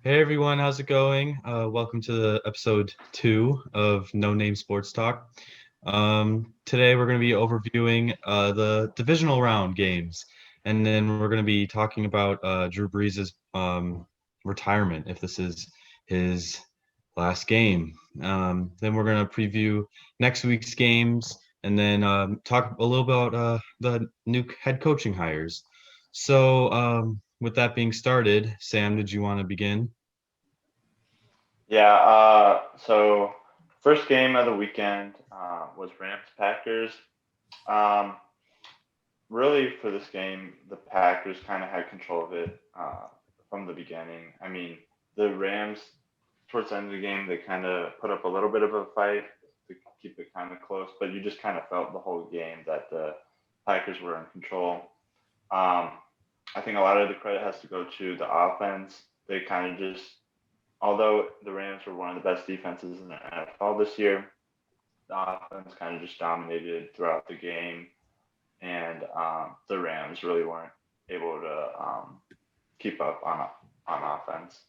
Hey everyone, how's it going? Welcome to the episode 2 of No Name Sports Talk. Today we're going to be overviewing the divisional round games, and then we're going to be talking about Drew Brees' retirement, if this is his last game. Then we're going to preview next week's games, and then talk a little about the new head coaching hires. With that being started, Sam, did you want to begin? Yeah, so first game of the weekend was Rams Packers. Um, Really, for this game, the Packers kind of had control of it from the beginning. I mean, the Rams, towards the end of the game, they kind of put up a little bit of a fight to keep it kind of close, but you just kind of felt the whole game that the Packers were in control. Um, I think a lot of the credit has to go to the offense. They kind of just, although the Rams were one of the best defenses in the NFL this year, the offense kind of just dominated throughout the game, and the Rams really weren't able to keep up on offense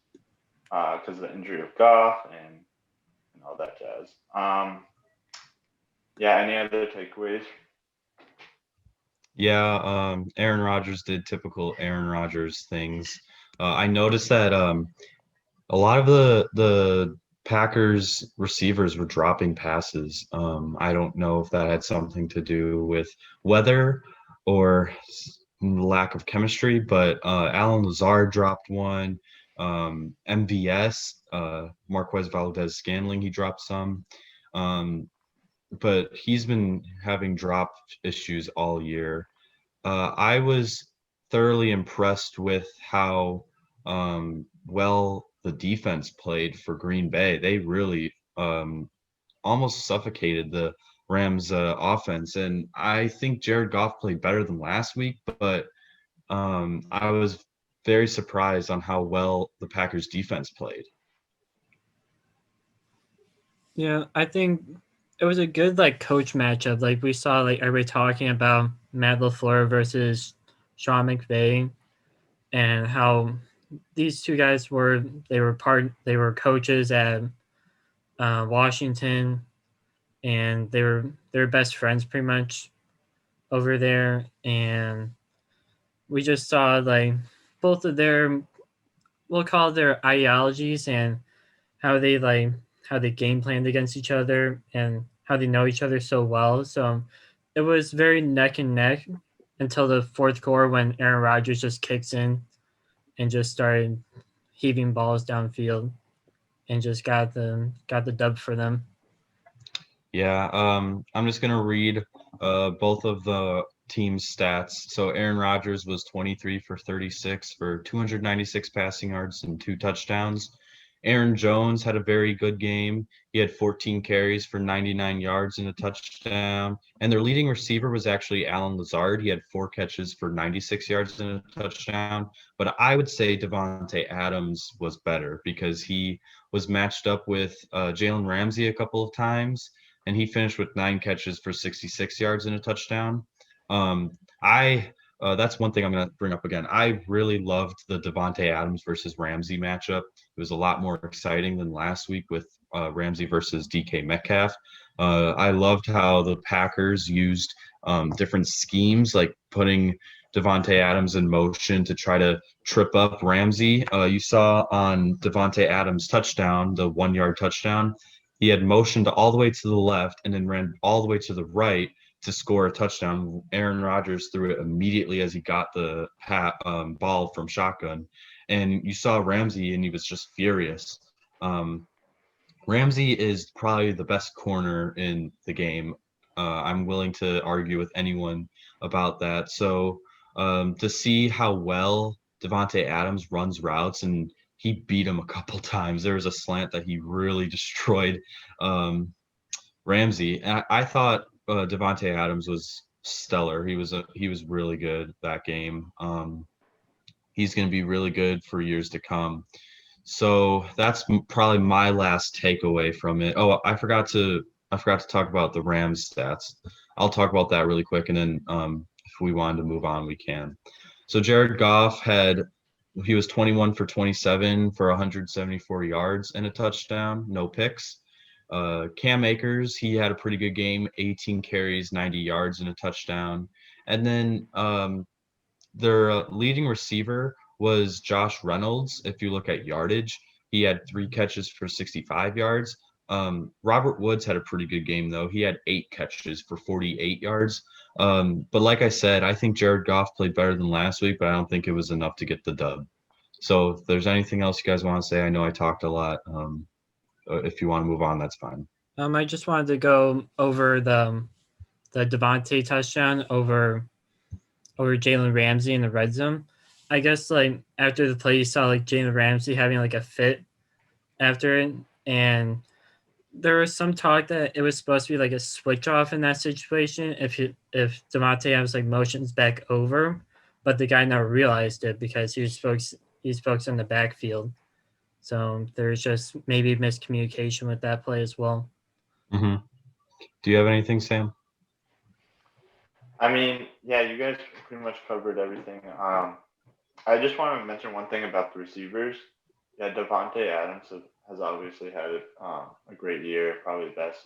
because of the injury of Goff and all that jazz. Yeah, any other takeaways? Yeah, Aaron Rodgers did typical Aaron Rodgers things. I noticed that a lot of the Packers receivers were dropping passes. I don't know if that had something to do with weather or lack of chemistry, but Alan Lazard dropped one. MVS, Marquez Valdez Scantling, he dropped some. Um, but he's been having drop issues all year. I was thoroughly impressed with how well the defense played for Green Bay. They really almost suffocated the Rams' offense, and I think Jared Goff played better than last week. But I was very surprised on how well the Packers' defense played. Yeah, I think it was a good coach matchup. Like we saw everybody talking about Matt LaFleur versus Sean McVay and how these two guys they were coaches at Washington, and they were best friends pretty much over there. And we just saw both of their, we'll call it, their ideologies and how they how they game planned against each other and how they know each other so well. So it was very neck and neck until the fourth quarter when Aaron Rodgers just kicks in and just started heaving balls downfield and just got the dub for them. Yeah, I'm just gonna read both of the team's stats. So Aaron Rodgers was 23 for 36 for 296 passing yards and 2 touchdowns. Aaron Jones had a very good game. He had 14 carries for 99 yards and a touchdown. And their leading receiver was actually Alan Lazard. He had 4 catches for 96 yards and a touchdown. But I would say Devontae Adams was better because he was matched up with Jalen Ramsey a couple of times, and he finished with 9 catches for 66 yards and a touchdown. I That's one thing I'm going to bring up again. I really loved the Devonte Adams versus Ramsey matchup. It was a lot more exciting than last week with Ramsey versus DK Metcalf. I loved how the Packers used different schemes, like putting Devonte Adams in motion to try to trip up Ramsey. You saw on Devonte Adams' touchdown, the 1 yard touchdown, he had motioned all the way to the left and then ran all the way to the right to score a touchdown. Aaron Rodgers threw it immediately as he got the ball from shotgun. And you saw Ramsey, and he was just furious. Um, Ramsey is probably the best corner in the game. I'm willing to argue with anyone about that. So to see how well Devonte Adams runs routes, and he beat him a couple times. There was a slant that he really destroyed Ramsey. And I thought Devonte Adams was stellar. He was really good that game. He's going to be really good for years to come. So that's probably my last takeaway from it. Oh, I forgot to talk about the Rams stats. I'll talk about that really quick, and then if we wanted to move on, we can. So Jared Goff had he was 21 for 27 for 174 yards and a touchdown, no picks. Cam Akers, he had a pretty good game, 18 carries, 90 yards and a touchdown. And then their leading receiver was Josh Reynolds. If you look at yardage, he had 3 catches for 65 yards. Robert Woods had a pretty good game, though. He had 8 catches for 48 yards. But like I said, I think Jared Goff played better than last week, but I don't think it was enough to get the dub. So if there's anything else you guys want to say, I know I talked a lot. If you want to move on, that's fine. I just wanted to go over the Devontae touchdown over Jalen Ramsey in the red zone. I guess like after the play, you saw like Jalen Ramsey having like a fit after it, and there was some talk that it was supposed to be like a switch off in that situation if Devontae has like motions back over, but the guy never realized it because he was focused on the backfield. So there's just maybe miscommunication with that play as well. Mm-hmm. Do you have anything, Sam? I mean, yeah, you guys pretty much covered everything. I just want to mention one thing about the receivers. Yeah, Devontae Adams has obviously had a great year, probably the best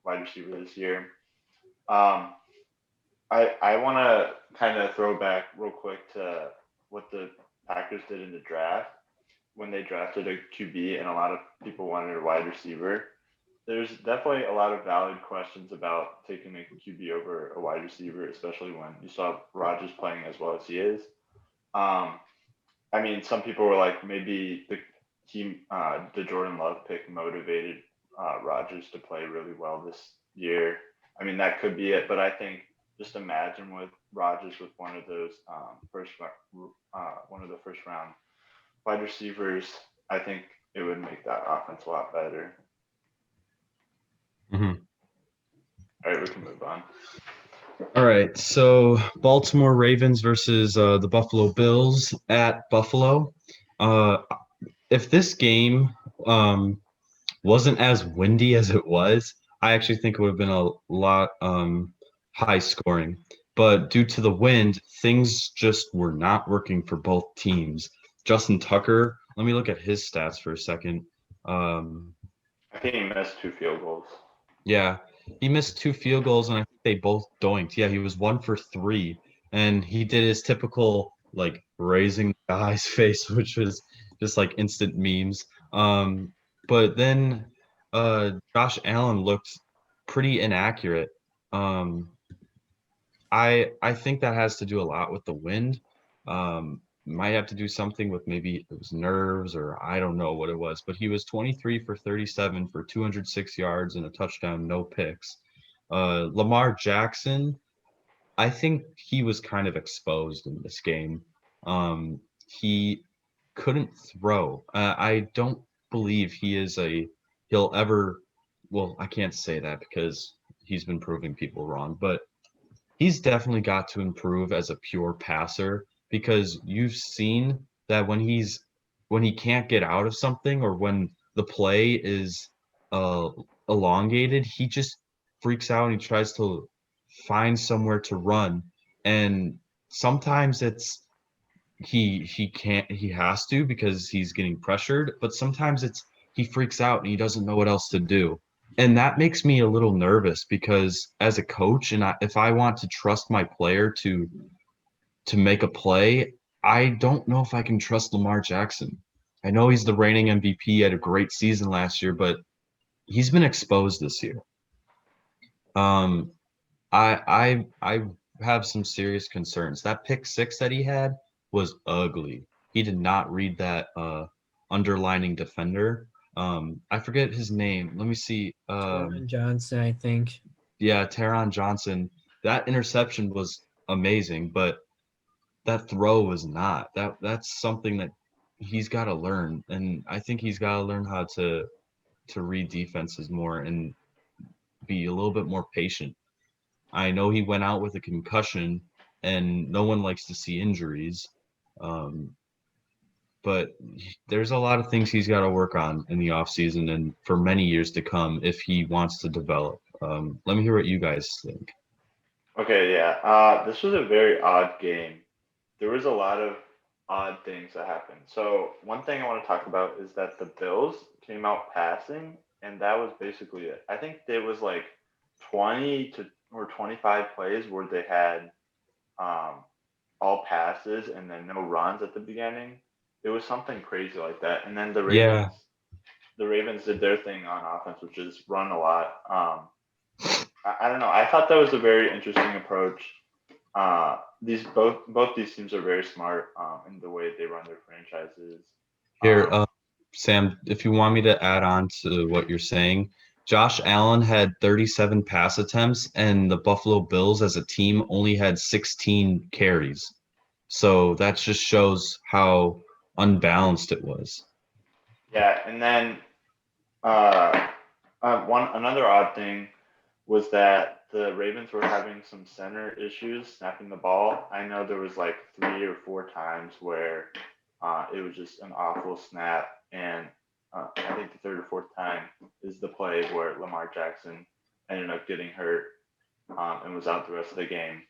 wide receiver this year. Um, I want to kind of throw back real quick to what the Packers did in the draft when they drafted a QB, and a lot of people wanted a wide receiver. There's definitely a lot of valid questions about taking a QB over a wide receiver, especially when you saw Rodgers playing as well as he is. Um, I mean, some people were like, maybe the Jordan Love pick motivated Rodgers to play really well this year. I mean, that could be it, but I think just imagine with Rodgers with one of those one of the first round wide receivers. I think it would make that offense a lot better. Mm-hmm. All right, we can move on. All right, so Baltimore Ravens versus the Buffalo Bills at Buffalo. If this game wasn't as windy as it was, I actually think it would have been a lot high scoring. But due to the wind, things just were not working for both teams. Justin Tucker, let me look at his stats for a second. I think he missed 2 field goals. Yeah, he missed 2 field goals, and I think they both doinked. Yeah, he was 1 for 3, and he did his typical like raising the guy's face, which was just like instant memes. But then Josh Allen looked pretty inaccurate. Um, I think that has to do a lot with the wind. Might have to do something with maybe it was nerves or I don't know what it was, but he was 23 for 37 for 206 yards and a touchdown, no picks. Lamar Jackson, I think he was kind of exposed in this game. He couldn't throw. I don't believe he'll ever, well, I can't say that because he's been proving people wrong, but he's definitely got to improve as a pure passer because you've seen that when he can't get out of something or when the play is uh elongated, he just freaks out and he tries to find somewhere to run. And sometimes it's he has to because he's getting pressured, but sometimes it's he freaks out and he doesn't know what else to do. And that makes me a little nervous because as a coach if I want to trust my player to make a play, I don't know if I can trust Lamar Jackson. I know he's the reigning MVP, had a great season last year, but he's been exposed this year. Um, I have some serious concerns. That pick six that he had was ugly. He did not read that underlining defender. I forget his name. Let me see. Taron Johnson, I think. Yeah, Taron Johnson. That interception was amazing, but that throw was not. That's something that he's got to learn, and I think he's got to learn how to read defenses more and be a little bit more patient. I know he went out with a concussion, and no one likes to see injuries. Um, but there's a lot of things he's got to work on in the offseason and for many years to come if he wants to develop. Let me hear what you guys think. Okay, yeah. This was a very odd game. There was a lot of odd things that happened. So one thing I want to talk about is that the Bills came out passing, and that was basically it. I think there was like 20 to or 25 plays where they had um, all passes and then no runs at the beginning. It was something crazy like that. And then Yeah. The Ravens did their thing on offense, which is run a lot. I don't know. I thought that was a very interesting approach. These both these teams are very smart in the way they run their franchises. Here, Um, Sam, if you want me to add on to what you're saying, Josh Allen had 37 pass attempts, and the Buffalo Bills as a team only had 16 carries. So that just shows how unbalanced it was. yeah, and then uh, one another odd thing was that the Ravens were having some center issues snapping the ball. I know there was like 3 or 4 times where it was just an awful snap, and I think the third or fourth time is the play where Lamar Jackson ended up getting hurt and was out the rest of the game.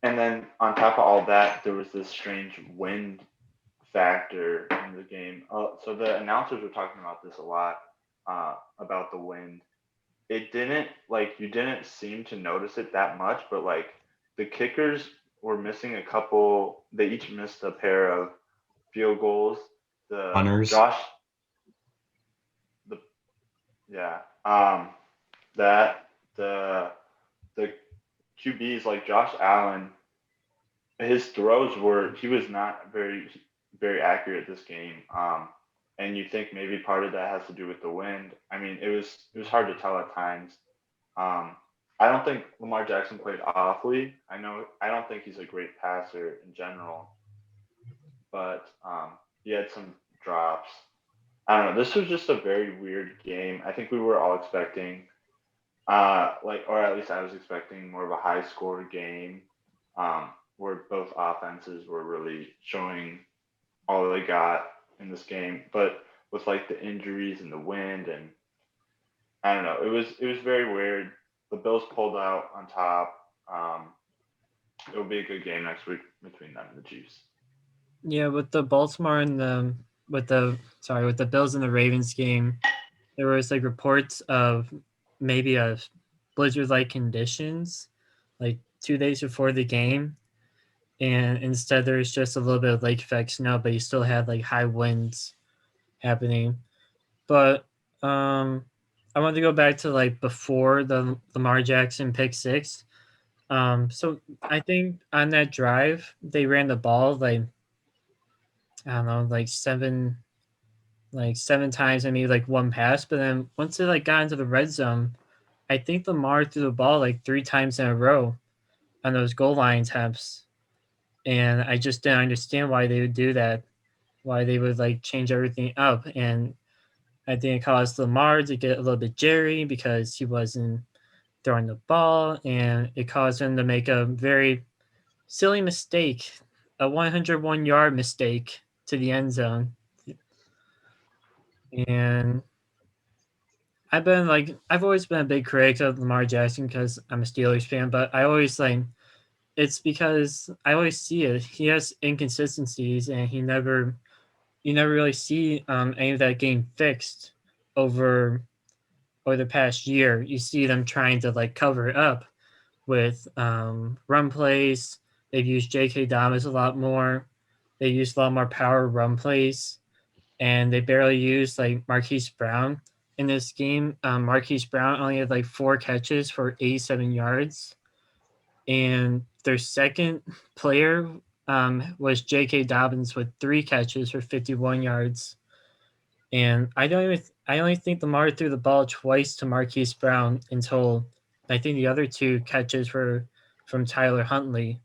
And then on top of all that, there was this strange wind factor in the game. So the announcers were talking about this a lot about the wind. It didn't like you didn't seem to notice it that much, but like the kickers were missing a couple. They each missed a pair of field goals. The Hunters, Josh, the yeah, that the QBs like Josh Allen, his throws were he was not very accurate this game. And you think maybe part of that has to do with the wind. I mean, it was hard to tell at times. Um, I don't think Lamar Jackson played awfully. I don't think he's a great passer in general, but he had some drops. I don't know. This was just a very weird game. I think we were all expecting, or at least I was expecting more of a high score game, where both offenses were really showing all they got in this game. But with like the injuries and the wind, and I don't know, it was very weird. The Bills pulled out on top. Um, it will be a good game next week between them and the Chiefs. Yeah, with the Baltimore and the with the Bills and the Ravens game, there was like reports of maybe a blizzard-like conditions, like 2 days before the game, and instead there's just a little bit of lake effect snow, but you still had like high winds happening. But I want to go back to like before the Lamar Jackson pick six. So I think on that drive they ran the ball like I don't know like seven times and maybe like one pass. But then once they like got into the red zone, I think Lamar threw the ball like 3 times in a row on those goal line attempts, and I just didn't understand why they would do that. Why they would like change everything up, and I think it caused Lamar to get a little bit jittery because he wasn't throwing the ball, and it caused him to make a very silly mistake, a 101-yard mistake to the end zone. And I've always been a big critic of Lamar Jackson because I'm a Steelers fan, but I always like it's because I always see it. He has inconsistencies, and you never really see any of that getting fixed over over the past year. You see them trying to like cover it up with run plays. They've used J.K. Dobbins a lot more. They used a lot more power run plays, and they barely used like Marquise Brown in this game. Marquise Brown only had like 4 catches for 87 yards, and their second player was J.K. Dobbins with 3 catches for 51 yards. And I only think Lamar threw the ball twice to Marquise Brown until I think the other 2 catches were from Tyler Huntley,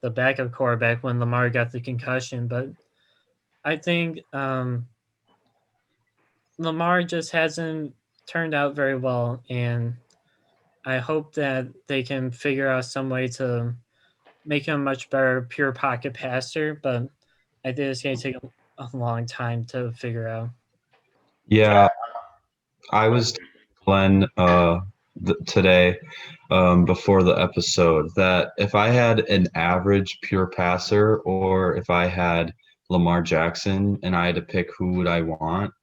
the backup quarterback, when Lamar got the concussion. But I think Lamar just hasn't turned out very well, and I hope that they can figure out some way to make him a much better pure pocket passer. But I think it's going to take a long time to figure out. yeah, Yeah, I go was ahead. Glenn. today before the episode that if I had an average pure passer or if I had Lamar Jackson and I had to pick who would I want,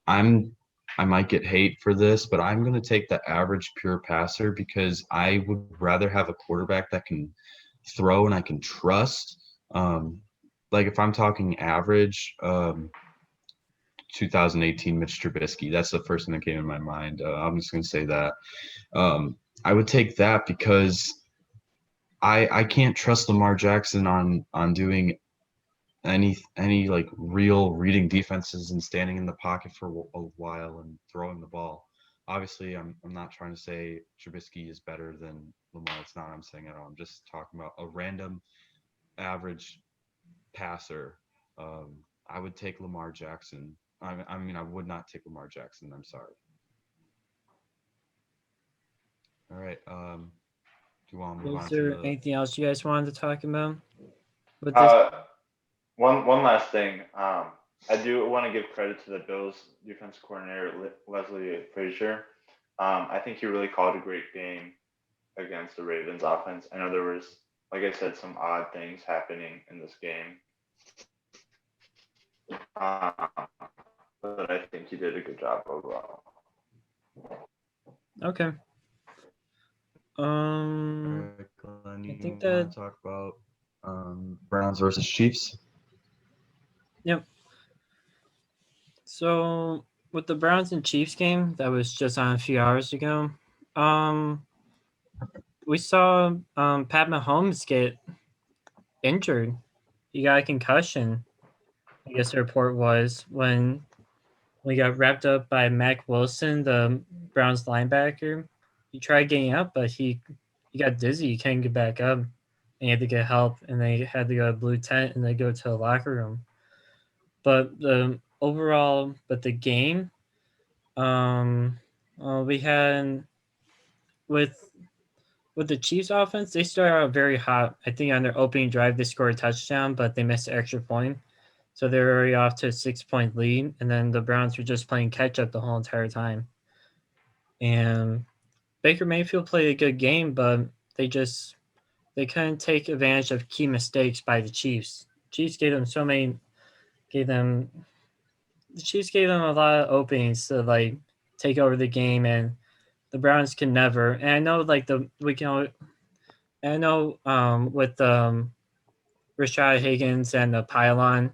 I might get hate for this, but I'm going to take the average pure passer because I would rather have a quarterback that can throw and I can trust. Like if I'm talking average, 2018 Mitch Trubisky, that's the first thing that came in my mind. I'm just going to say that. I would take that because I can't trust Lamar Jackson on doing any like real reading defenses and standing in the pocket for a while and throwing the ball. Obviously, I'm not trying to say Trubisky is better than Lamar. It's not what I'm saying at all. I'm just talking about a random average passer. I would take Lamar Jackson. I mean, I would not take Lamar Jackson. I'm sorry. All right. Do you want to move on Is to there the? anything else you guys wanted to talk about with this? One last thing. I do want to give credit to the Bills defense coordinator Leslie Frazier. I think he really called a great game against the Ravens offense. I know there was, like I said, some odd things happening in this game, but I think he did a good job overall. Okay. All right, Glenn, I think you want that to talk about Browns versus Chiefs? yep. So with the Browns and Chiefs game that was just on a few hours ago, we saw Pat Mahomes get injured. He got a concussion. I guess the report was when we got wrapped up by Mac Wilson, the Browns linebacker. He tried getting up, but he got dizzy. He couldn't get back up. And he had to get help, and they had to go to blue tent and they go to the locker room. But the game, we had with the Chiefs offense, they started out very hot. I think on their opening drive they scored a touchdown, but they missed an extra point. So they were already off to a 6-point lead, and then the Browns were just playing catch up the whole entire time. And Baker Mayfield played a good game, but they couldn't take advantage of key mistakes by the Chiefs. Gave them the Chiefs gave them a lot of openings to like take over the game, and the Browns can never. And I know like I know with Rashad Higgins and the pylon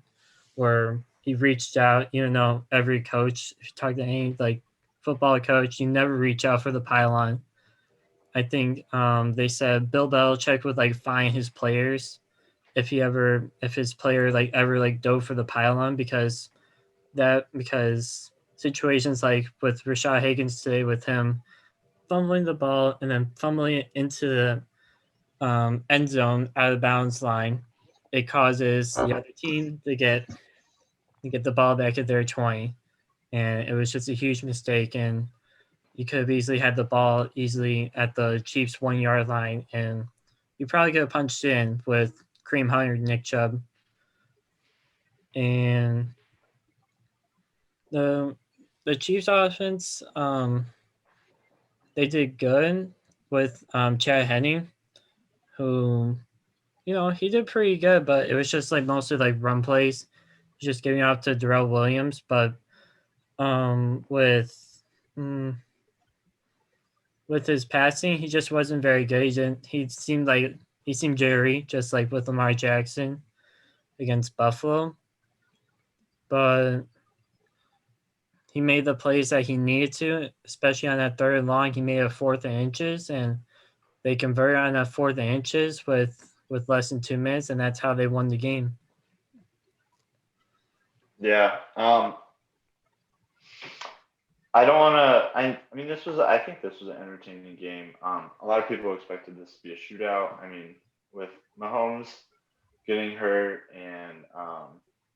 where he reached out, even though every coach, if you talk to any like football coach, you never reach out for the pylon. I think they said Bill Belichick would like fine his players if his player like ever like dove for the pylon because situations like with Rashad Higgins today with him fumbling the ball and then fumbling it into the end zone out of bounds line, it causes the other team to get the ball back at their 20. And it was just a huge mistake. And you could have easily had the ball easily at the Chiefs 1 yard line. And you probably could have punched in with Kareem Hunt, Nick Chubb. And the Chiefs offense, they did good with Chad Henne, who he did pretty good, but it was just like mostly like run plays, just giving off to Darrell Williams. But with his passing, he just wasn't very good. He seemed jittery, just like with Lamar Jackson against Buffalo. But he made the plays that he needed to, especially on that 3rd and long. He made a 4th and inches, and they converted on that 4th and inches with less than 2 minutes, and that's how they won the game. Yeah. I don't want to. I mean, I think this was an entertaining game. A lot of people expected this to be a shootout. I mean, with Mahomes getting hurt and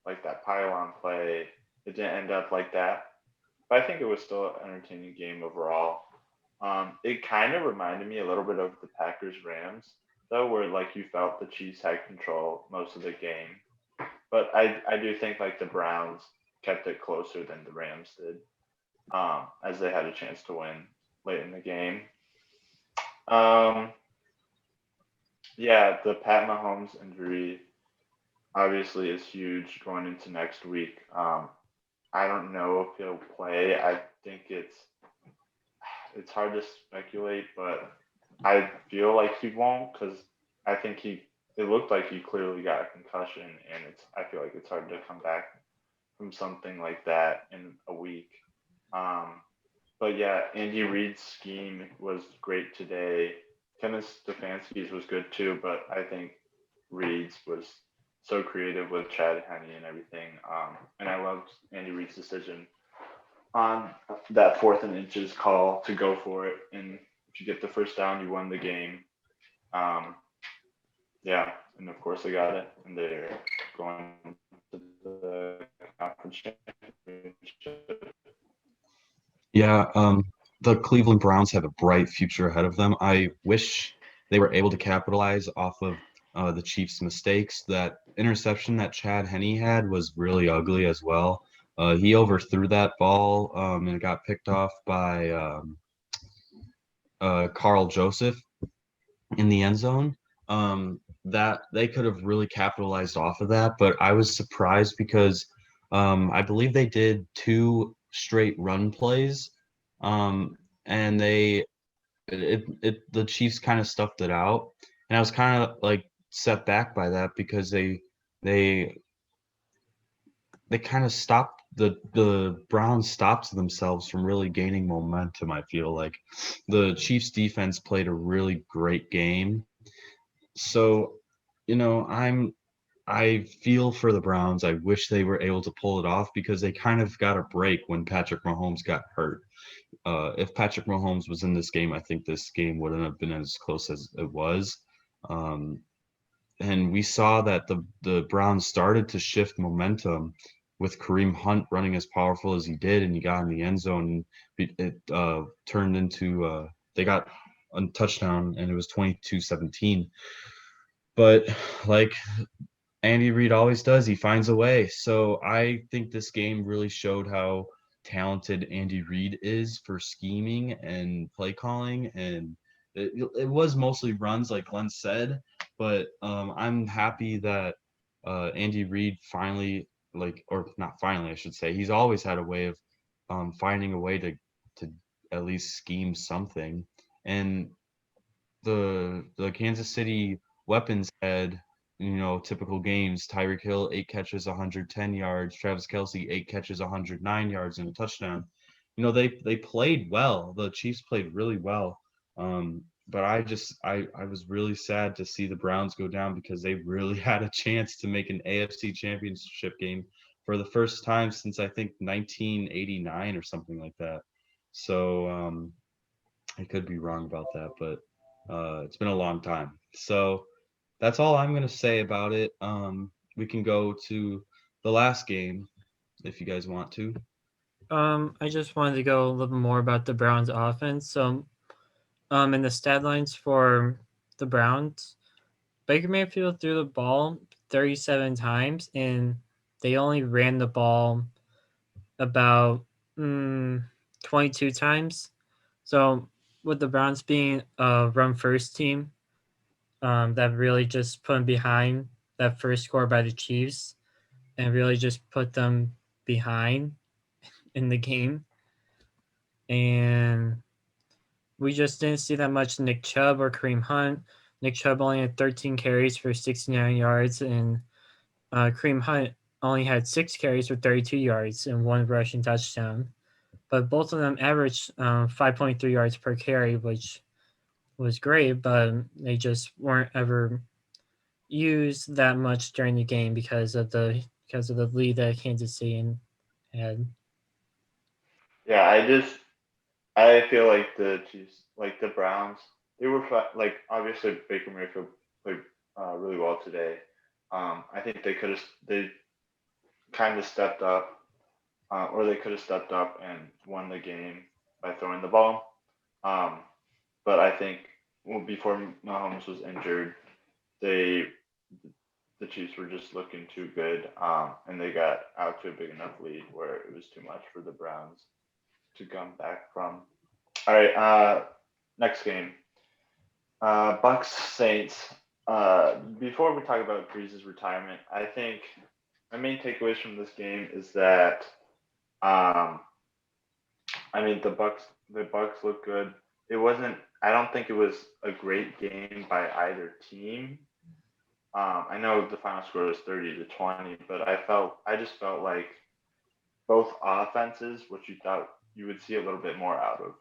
like that pylon play, it didn't end up like that. But I think it was still an entertaining game overall. It kind of reminded me a little bit of the Packers Rams, though, where like you felt the Chiefs had control most of the game. But I do think like the Browns kept it closer than the Rams did, as they had a chance to win late in the game. Yeah, the Pat Mahomes injury obviously is huge going into next week. I don't know if he'll play. I think it's hard to speculate, but I feel like he won't because I think it looked like he clearly got a concussion, and I feel like it's hard to come back from something like that in a week. Um, but yeah, Andy Reid's scheme was great today. Kevin Stefanski's was good too, but I think Reid's was so creative with Chad Henne and everything. And I loved Andy Reid's decision on that 4th and inches call to go for it. And if you get the first down, you won the game. Um, yeah, and of course they got it, and they're going to the conference championship. Yeah, the Cleveland Browns have a bright future ahead of them. I wish they were able to capitalize off of the Chiefs' mistakes. That interception that Chad Henne had was really ugly as well. He overthrew that ball and it got picked off by Carl Joseph in the end zone. That they could have really capitalized off of that, but I was surprised because I believe they did 2 straight run plays, and the Chiefs kind of stuffed it out, and I was kind of like set back by that because they kind of stopped the Browns stopped themselves from really gaining momentum. I feel like the Chiefs defense played a really great game. So, I feel for the Browns. I wish they were able to pull it off because they kind of got a break when Patrick Mahomes got hurt. If Patrick Mahomes was in this game, I think this game wouldn't have been as close as it was. Um, and we saw that the Browns started to shift momentum with Kareem Hunt running as powerful as he did, and he got in the end zone. It turned into they got a touchdown, and it was 22-17. But like Andy Reid always does, he finds a way. So I think this game really showed how talented Andy Reid is for scheming and play calling, and it was mostly runs, like Glenn said. But I'm happy that Andy Reid finally, or not finally, I should say, he's always had a way of finding a way to at least scheme something. And the Kansas City weapons had, typical games. Tyreek Hill, 8 catches, 110 yards. Travis Kelce, 8 catches, 109 yards and a touchdown. They played well. The Chiefs played really well. But I was really sad to see the Browns go down because they really had a chance to make an AFC championship game for the first time since I think 1989 or something like that. So I could be wrong about that, but it's been a long time. So that's all I'm going to say about it. We can go to the last game if you guys want to. I just wanted to go a little more about the Browns offense. So, in the stat lines for the Browns, Baker Mayfield threw the ball 37 times, and they only ran the ball about 22 times. So, with the Browns being a run first team, that really just put them behind that first score by the Chiefs and really just put them behind in the game. And we just didn't see that much Nick Chubb or Kareem Hunt. Nick Chubb only had 13 carries for 69 yards, and Kareem Hunt only had 6 carries for 32 yards and 1 rushing touchdown. But both of them averaged 5.3 yards per carry, which was great, but they just weren't ever used that much during the game because of the lead that Kansas City had. Yeah, I feel like the Chiefs, like the Browns, they were like obviously Baker Mayfield played really well today. I think they kind of stepped up, or they could have stepped up and won the game by throwing the ball. Um, but I think before Mahomes was injured, they the Chiefs were just looking too good, and they got out to a big enough lead where it was too much for the Browns to come back from. All right, next game. Bucks Saints. Before we talk about Breeze's retirement, I think my main takeaways from this game is that um, I mean the Bucks look good. It wasn't. I don't think it was a great game by either team. I know the final score was 30-20, but I just felt like both offenses, which you thought you would see a little bit more out of.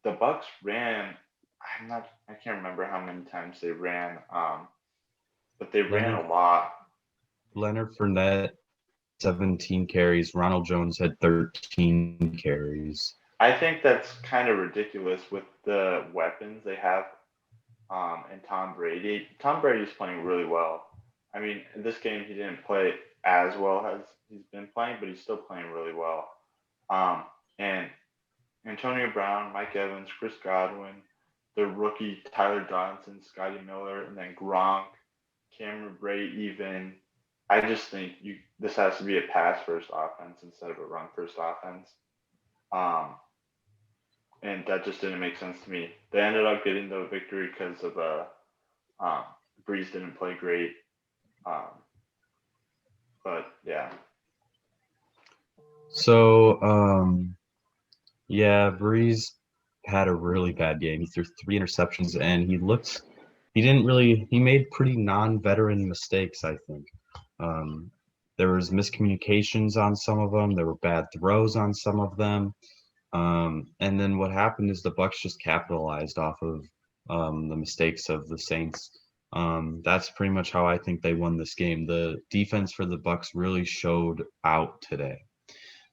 The Bucks ran. I can't remember how many times they ran, but they ran Leonard a lot. Leonard Fournette, 17 carries. Ronald Jones had 13 carries. I think that's kind of ridiculous with the weapons they have, and Tom Brady. Tom Brady's playing really well. I mean, in this game he didn't play as well as he's been playing, but he's still playing really well. And Antonio Brown, Mike Evans, Chris Godwin, the rookie Tyler Johnson, Scotty Miller, and then Gronk, Cameron Bray. Even I just think this has to be a pass first offense instead of a run first offense. Um, and that just didn't make sense to me. They ended up getting the victory because of um, Breeze didn't play great. Um, but yeah, So, yeah, Breeze had a really bad game. He threw 3 interceptions and he made pretty non-veteran mistakes, I think. Um, there was miscommunications on some of them. There were bad throws on some of them. And then what happened is the Bucks just capitalized off of the mistakes of the Saints. That's pretty much how I think they won this game. The defense for the Bucks really showed out today.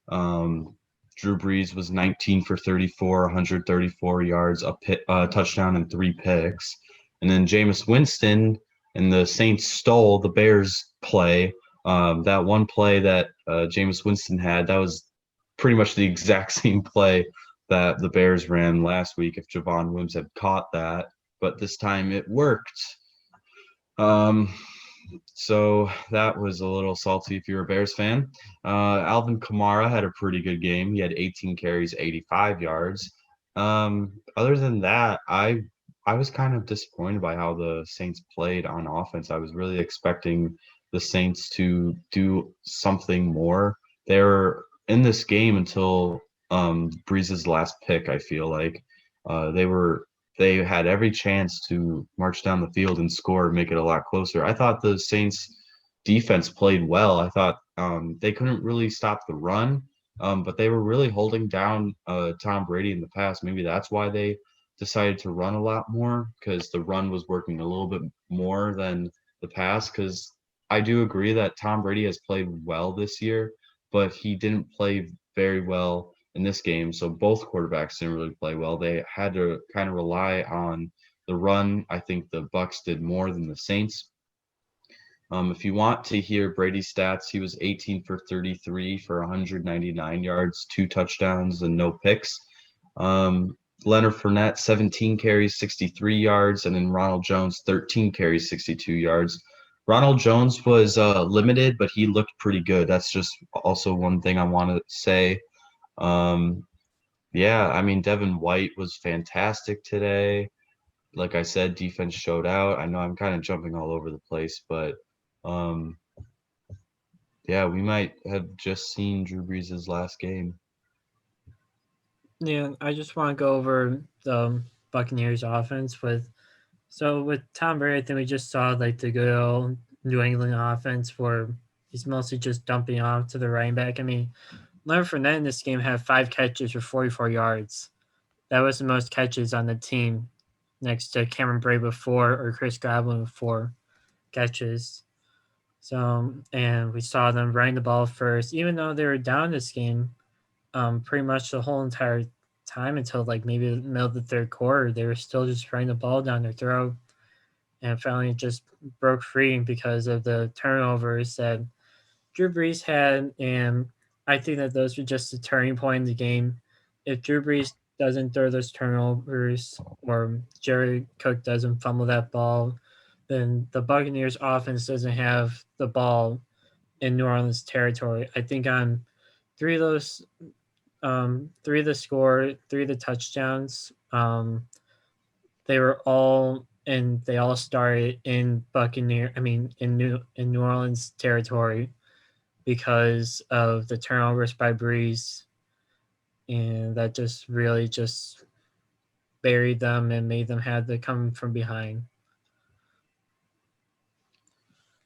Um, Drew Brees was 19 for 34, 134 yards, a touchdown, and 3 picks. And then Jameis Winston and the Saints stole the Bears play. That one play that Jameis Winston had, that was pretty much the exact same play that the Bears ran last week if Javon Wims had caught that. But this time it worked. So that was a little salty if you're a Bears fan. Alvin Kamara had a pretty good game. He had 18 carries, 85 yards. Other than that, I was kind of disappointed by how the Saints played on offense. I was really expecting the Saints to do something more. They were in this game until Breeze's last pick, I feel like. They had every chance to march down the field and score and make it a lot closer. I thought the Saints defense played well. I thought they couldn't really stop the run, but they were really holding down Tom Brady in the past. Maybe that's why they decided to run a lot more, because the run was working a little bit more than the pass. Because I do agree that Tom Brady has played well this year, but he didn't play very well in this game. So both quarterbacks didn't really play well. They had to kind of rely on the run. I think the Bucks did more than the Saints. If you want to hear Brady's stats, he was 18 for 33 for 199 yards, 2 touchdowns, and no picks. Leonard Fournette, 17 carries, 63 yards, and then Ronald Jones, 13 carries, 62 yards. Ronald Jones was limited, but he looked pretty good. That's just also one thing I want to say. Yeah, I mean, Devin White was fantastic today. Like I said, defense showed out. I know I'm kind of jumping all over the place, but um, yeah, we might have just seen Drew Brees' last game. Yeah, I just want to go over the Buccaneers offense with Tom Brady. I think we just saw like the good old New England offense where he's mostly just dumping off to the running back. I mean, Leonard Fournette in this game had 5 catches for 44 yards. That was the most catches on the team, next to Cameron Bray with 4 or Chris Godwin with 4 catches. So, and we saw them running the ball first, even though they were down this game, pretty much the whole entire time until like maybe the middle of the third quarter. They were still just running the ball down their throat, and finally just broke free because of the turnovers that Drew Brees had. And I think that those were just the turning point in the game. If Drew Brees doesn't throw those turnovers or Jerry Cook doesn't fumble that ball, then the Buccaneers offense doesn't have the ball in New Orleans territory. I think on three of those, 3 of the score, 3 of the touchdowns, they were all and they all started in in New Orleans territory because of the turnovers by Breeze, and that just really just buried them and made them have to come from behind.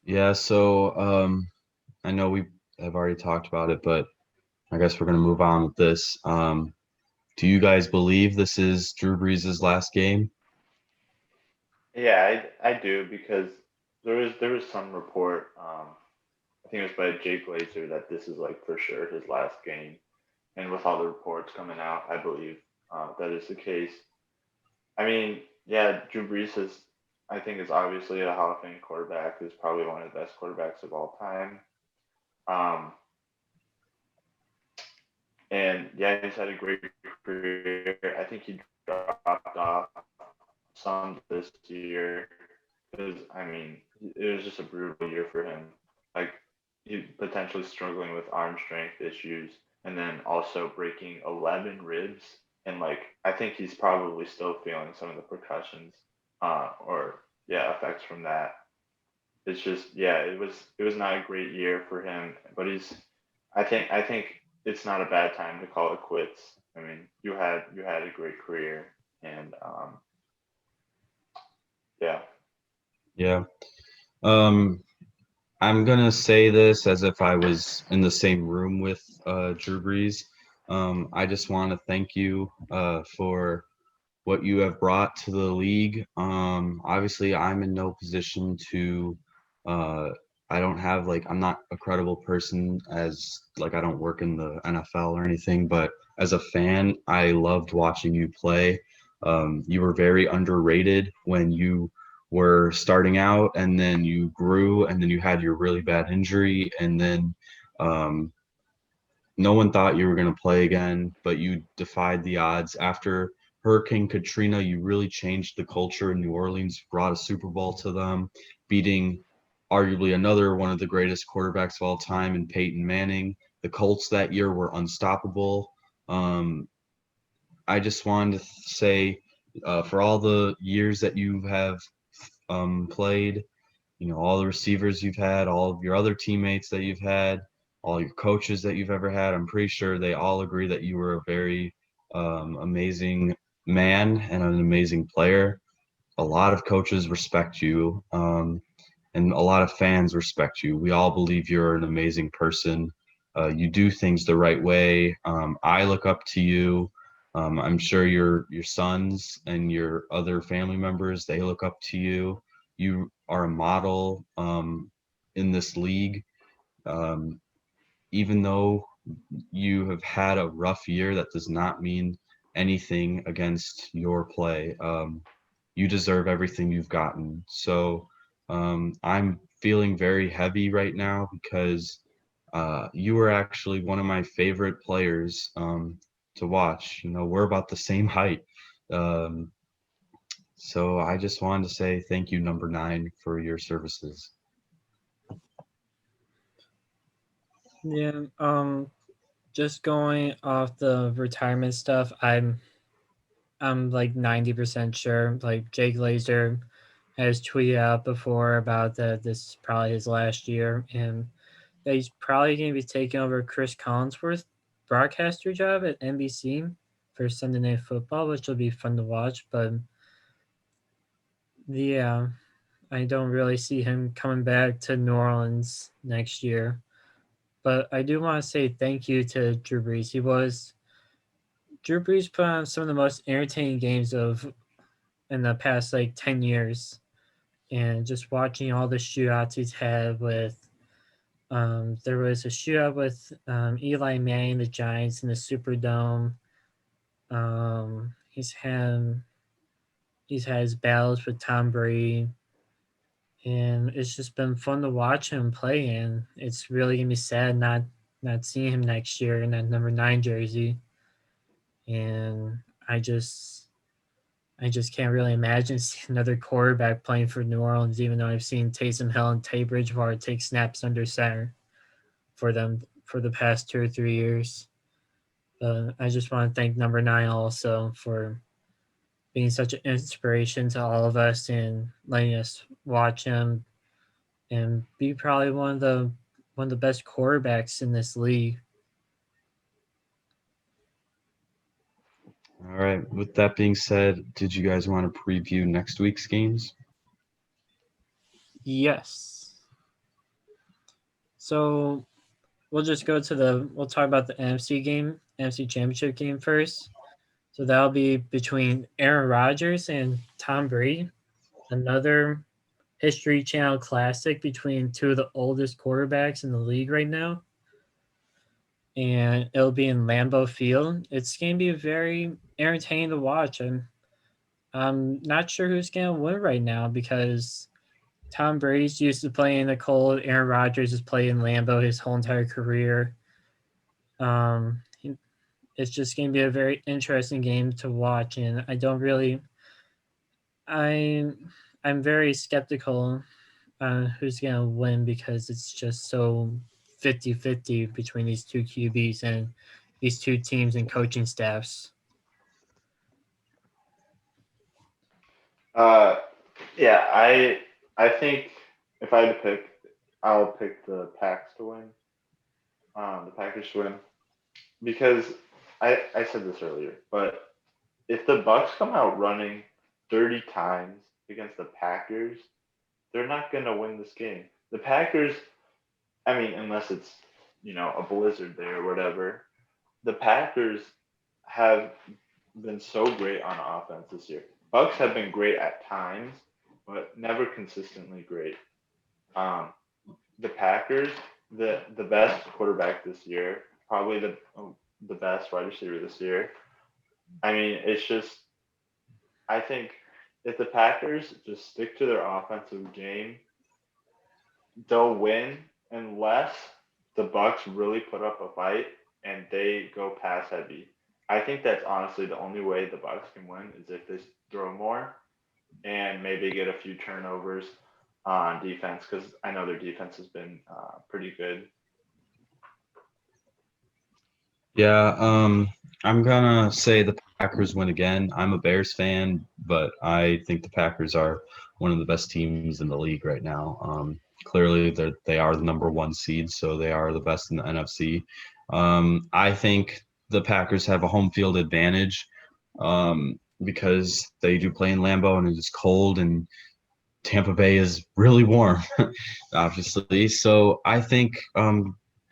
Yeah, so I know we have already talked about it, but I guess we're gonna move on with this. Do you guys believe this is Drew Brees' last game? Yeah, I do because there was some report. I think it was by Jake Glazer that this is like for sure his last game, and with all the reports coming out, I believe that is the case. I mean, yeah, Drew Brees is, I think, is obviously a Hall of Fame quarterback. He's probably one of the best quarterbacks of all time. Um, and yeah, he's had a great career. I think he dropped off some this year because I mean, it was just a brutal year for him. Like he potentially struggling with arm strength issues, and then also breaking 11 ribs. And like I think he's probably still feeling some of the percussions, or yeah, effects from that. It's just yeah, it was not a great year for him, but I think it's not a bad time to call it quits. I mean, you had a great career, and yeah. Yeah. Um, I'm gonna say this as if I was in the same room with Drew Brees. I just want to thank you for what you have brought to the league. Obviously, I'm in no position to. Uh, I don't have like I'm not a credible person as like I don't work in the NFL or anything, but as a fan, I loved watching you play. You were very underrated when you were starting out, and then you grew, and then you had your really bad injury, and then um, no one thought you were going to play again, but you defied the odds. After Hurricane Katrina, you really changed the culture in New Orleans, brought a Super Bowl to them, beating arguably another one of the greatest quarterbacks of all time in Peyton Manning. The Colts that year were unstoppable. Um, I just wanted to say for all the years that you have played, all the receivers you've had, all of your other teammates that you've had, all your coaches that you've ever had. I'm pretty sure they all agree that you were a very amazing man and an amazing player. A lot of coaches respect you, and a lot of fans respect you. We all believe you're an amazing person. You do things the right way. I look up to you. I'm sure your sons and your other family members, they look up to you. You are a model in this league. Um, Even though you have had a rough year, that does not mean anything against your play. You deserve everything you've gotten. So I'm feeling very heavy right now because you were actually one of my favorite players to watch. We're about the same height. Um, so I just wanted to say thank you, number 9, for your services. Yeah, just going off the retirement stuff, I'm like 90% sure. Like Jake Laser has tweeted out before about that this is probably his last year, and that he's probably going to be taking over Chris Collinsworth's broadcaster job at NBC for Sunday Night Football, which will be fun to watch. But yeah, I don't really see him coming back to New Orleans next year. But I do want to say thank you to Drew Brees. Drew Brees put on some of the most entertaining games of in the past like 10 years, and just watching all the shootouts he's had with there was a shootout with Eli Manning, the Giants in the Superdome. He's had his battles with Tom Brady, and it's just been fun to watch him play. And it's really gonna be sad not seeing him next year in that number 9 jersey. And I just can't really imagine seeing another quarterback playing for New Orleans, even though I've seen Taysom Hill and Teddy Bridgewater take snaps under center for them for the past 2 or 3 years. I just want to thank number 9 also for being such an inspiration to all of us and letting us watch him and be probably one of the best quarterbacks in this league. All right. With that being said, did you guys want to preview next week's games? Yes. So we'll talk about the NFC game, NFC Championship game first. So that'll be between Aaron Rodgers and Tom Brady, another History Channel classic between two of the oldest quarterbacks in the league right now. And it'll be in Lambeau Field. It's going to be very entertaining to watch. I'm not sure who's going to win right now because Tom Brady's used to playing in the cold. Aaron Rodgers has played in Lambeau his whole entire career. It's just going to be a very interesting game to watch, and I'm very skeptical on who's going to win because it's just so 50-50 between these two QBs and these two teams and coaching staffs. Yeah, I think if I had to pick, I'll pick the Packs to win. The Packers to win because I said this earlier, but if the Bucks come out running 30 times against the Packers, they're not going to win this game. The Packers, I mean, unless it's a blizzard there or whatever, the Packers have been so great on offense this year. Bucks have been great at times, but never consistently great. The Packers, the best quarterback this year, probably the best wide receiver this year. I mean, it's just I think if the Packers just stick to their offensive game, they'll win unless the Bucks really put up a fight and they go pass heavy. I think that's honestly the only way the Bucks can win is if they throw more and maybe get a few turnovers on defense because I know their defense has been pretty good. Yeah, I'm gonna say the Packers win again. I'm a Bears fan, but I think the Packers are one of the best teams in the league right now. Clearly, they are the number one seed, so they are the best in the NFC. I think the Packers have a home field advantage because they do play in Lambeau and it is cold and Tampa Bay is really warm, obviously. So I think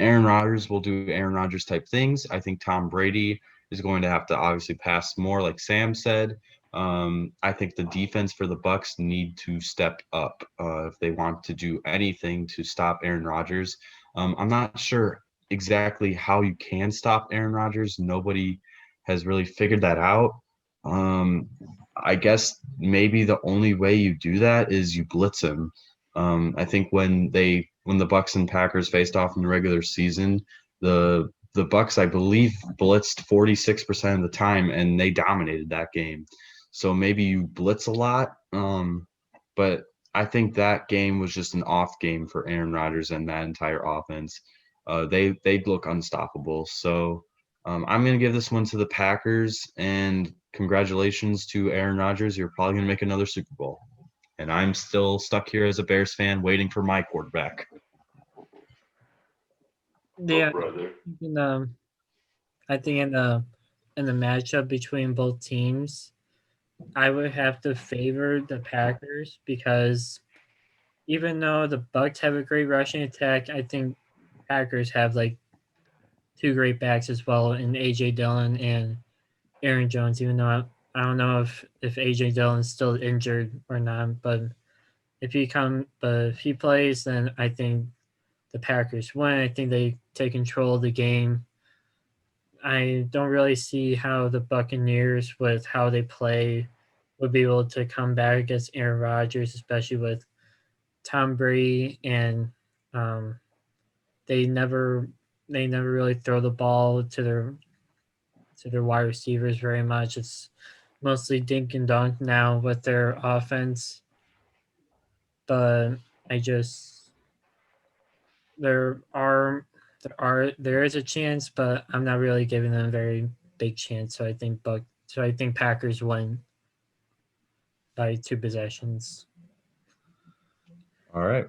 Aaron Rodgers will do Aaron Rodgers type things. I think Tom Brady is going to have to obviously pass more, like Sam said. I think the defense for the Bucks need to step up if they want to do anything to stop Aaron Rodgers. I'm not sure exactly how you can stop Aaron Rodgers. Nobody has really figured that out. I guess maybe the only way you do that is you blitz him. I think when the Bucks and Packers faced off in the regular season, the Bucks, I believe, blitzed 46% of the time, and they dominated that game. So maybe you blitz a lot, but I think that game was just an off game for Aaron Rodgers and that entire offense. They look unstoppable. So I'm going to give this one to the Packers, and congratulations to Aaron Rodgers. You're probably going to make another Super Bowl. And I'm still stuck here as a Bears fan waiting for my quarterback. Yeah, Brother. I think in the matchup between both teams, I would have to favor the Packers because even though the Bucks have a great rushing attack, I think Packers have like two great backs as well in AJ Dillon and Aaron Jones. Even though I don't know if AJ Dillon's still injured or not, but if he plays, then I think the Packers win. I think they take control of the game. I don't really see how the Buccaneers, with how they play, would be able to come back against Aaron Rodgers, especially with Tom Brady, and um, they never really throw the ball to their wide receivers very much. It's mostly dink and dunk now with their offense, but I just there is a chance, but I'm not really giving them a very big chance. So I think Packers win. by 2 possessions. All right.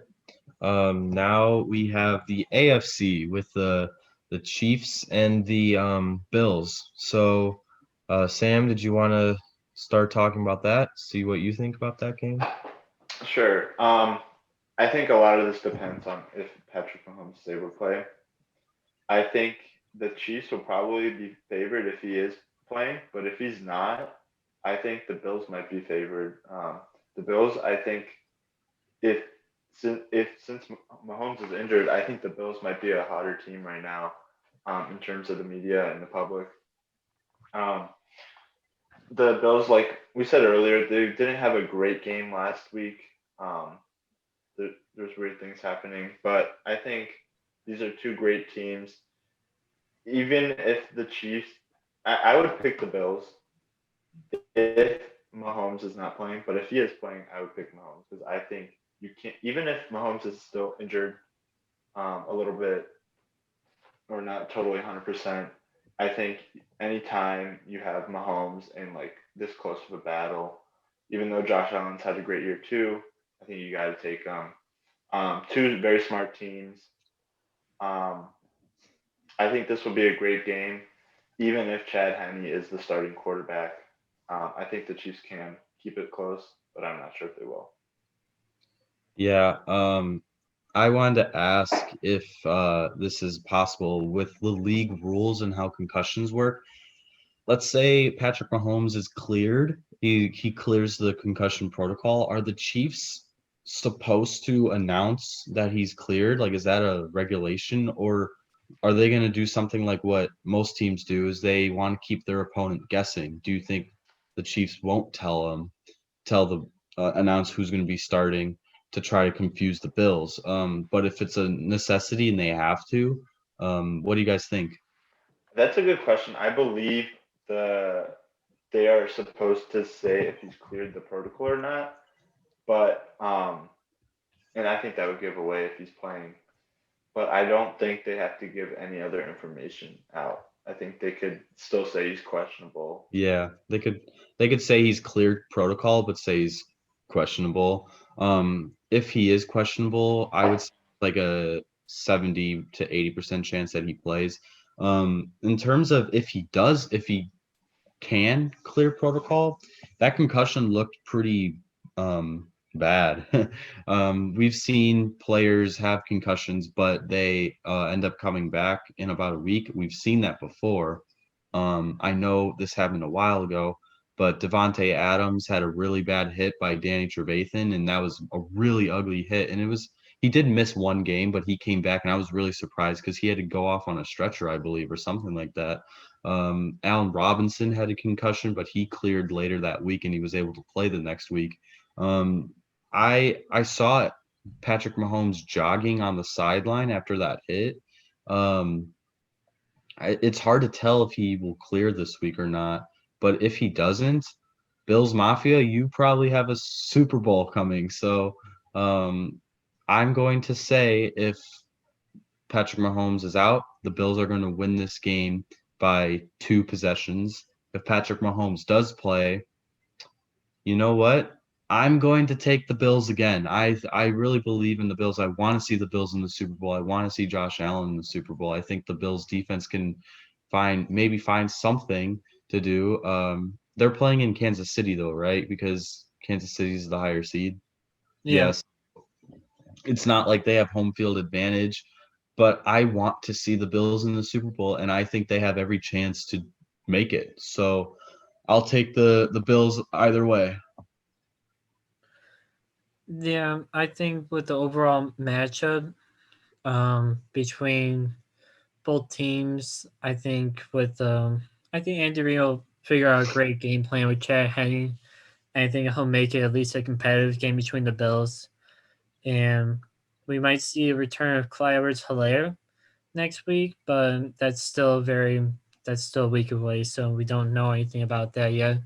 Now we have the AFC with the Chiefs and the Bills. So, Sam, did you want to start talking about that? See what you think about that game? Sure. I think a lot of this depends on if Patrick Mahomes is able to play. I think the Chiefs will probably be favored if he is playing, but if he's not, I think the Bills might be favored. The Bills, I think, if since Mahomes is injured, I think the Bills might be a hotter team right now, in terms of the media and the public. Um, the Bills, like we said earlier, they didn't have a great game last week. Um, there's weird things happening, but I think these are two great teams. Even if the Chiefs, I would pick the Bills if Mahomes is not playing, but if he is playing, I would pick Mahomes because I think you can't, even if Mahomes is still injured a little bit or not totally 100%. I think anytime you have Mahomes in like this close of a battle, even though Josh Allen's had a great year too, I think you got to take two very smart teams. Um, I think this will be a great game, even if Chad Henne is the starting quarterback. I think the Chiefs can keep it close, but I'm not sure if they will. Yeah. I wanted to ask if this is possible with the league rules and how concussions work. Let's say Patrick Mahomes is cleared. He clears the concussion protocol. Are the Chiefs supposed to announce that he's cleared? Like, is that a regulation, or are they going to do something like what most teams do? Is they want to keep their opponent guessing? Do you think the Chiefs won't tell the announce who's going to be starting to try to confuse the Bills? But if it's a necessity and they have to, what do you guys think? That's a good question. I believe the they are supposed to say if he's cleared the protocol or not, but and I think that would give away if he's playing. But I don't think they have to give any other information out. I think they could still say he's questionable. Yeah, they could say he's cleared protocol, but say he's questionable. If he is questionable, I would say like a 70 to 80% chance that he plays. In terms of if he can clear protocol, that concussion looked pretty bad. We've seen players have concussions, but they end up coming back in about a week. We've seen that before. I know this happened a while ago, but Devonte Adams had a really bad hit by Danny Trevathan, and that was a really ugly hit. And he did miss one game, but he came back, and I was really surprised because he had to go off on a stretcher, I believe, or something like that. Allen Robinson had a concussion, but he cleared later that week, and he was able to play the next week. Um, I saw Patrick Mahomes jogging on the sideline after that hit. Um, it's hard to tell if he will clear this week or not. But if he doesn't, Bills Mafia, you probably have a Super Bowl coming. So um, I'm going to say if Patrick Mahomes is out, the Bills are going to win this game by 2 possessions. If Patrick Mahomes does play, you know what? I'm going to take the Bills again. I really believe in the Bills. I want to see the Bills in the Super Bowl. I want to see Josh Allen in the Super Bowl. I think the Bills defense can find something to do. They're playing in Kansas City though, right? Because Kansas City is the higher seed. Yeah. Yes, it's not like they have home field advantage, but I want to see the Bills in the Super Bowl, and I think they have every chance to make it. So I'll take the Bills either way. Yeah, I think with the overall matchup between both teams, I think Andy Reid will figure out a great game plan with Chad Henne. I think he'll make it at least a competitive game between the Bills. And we might see a return of Clyde Edwards-Helaire next week, but that's still a week away, so we don't know anything about that yet.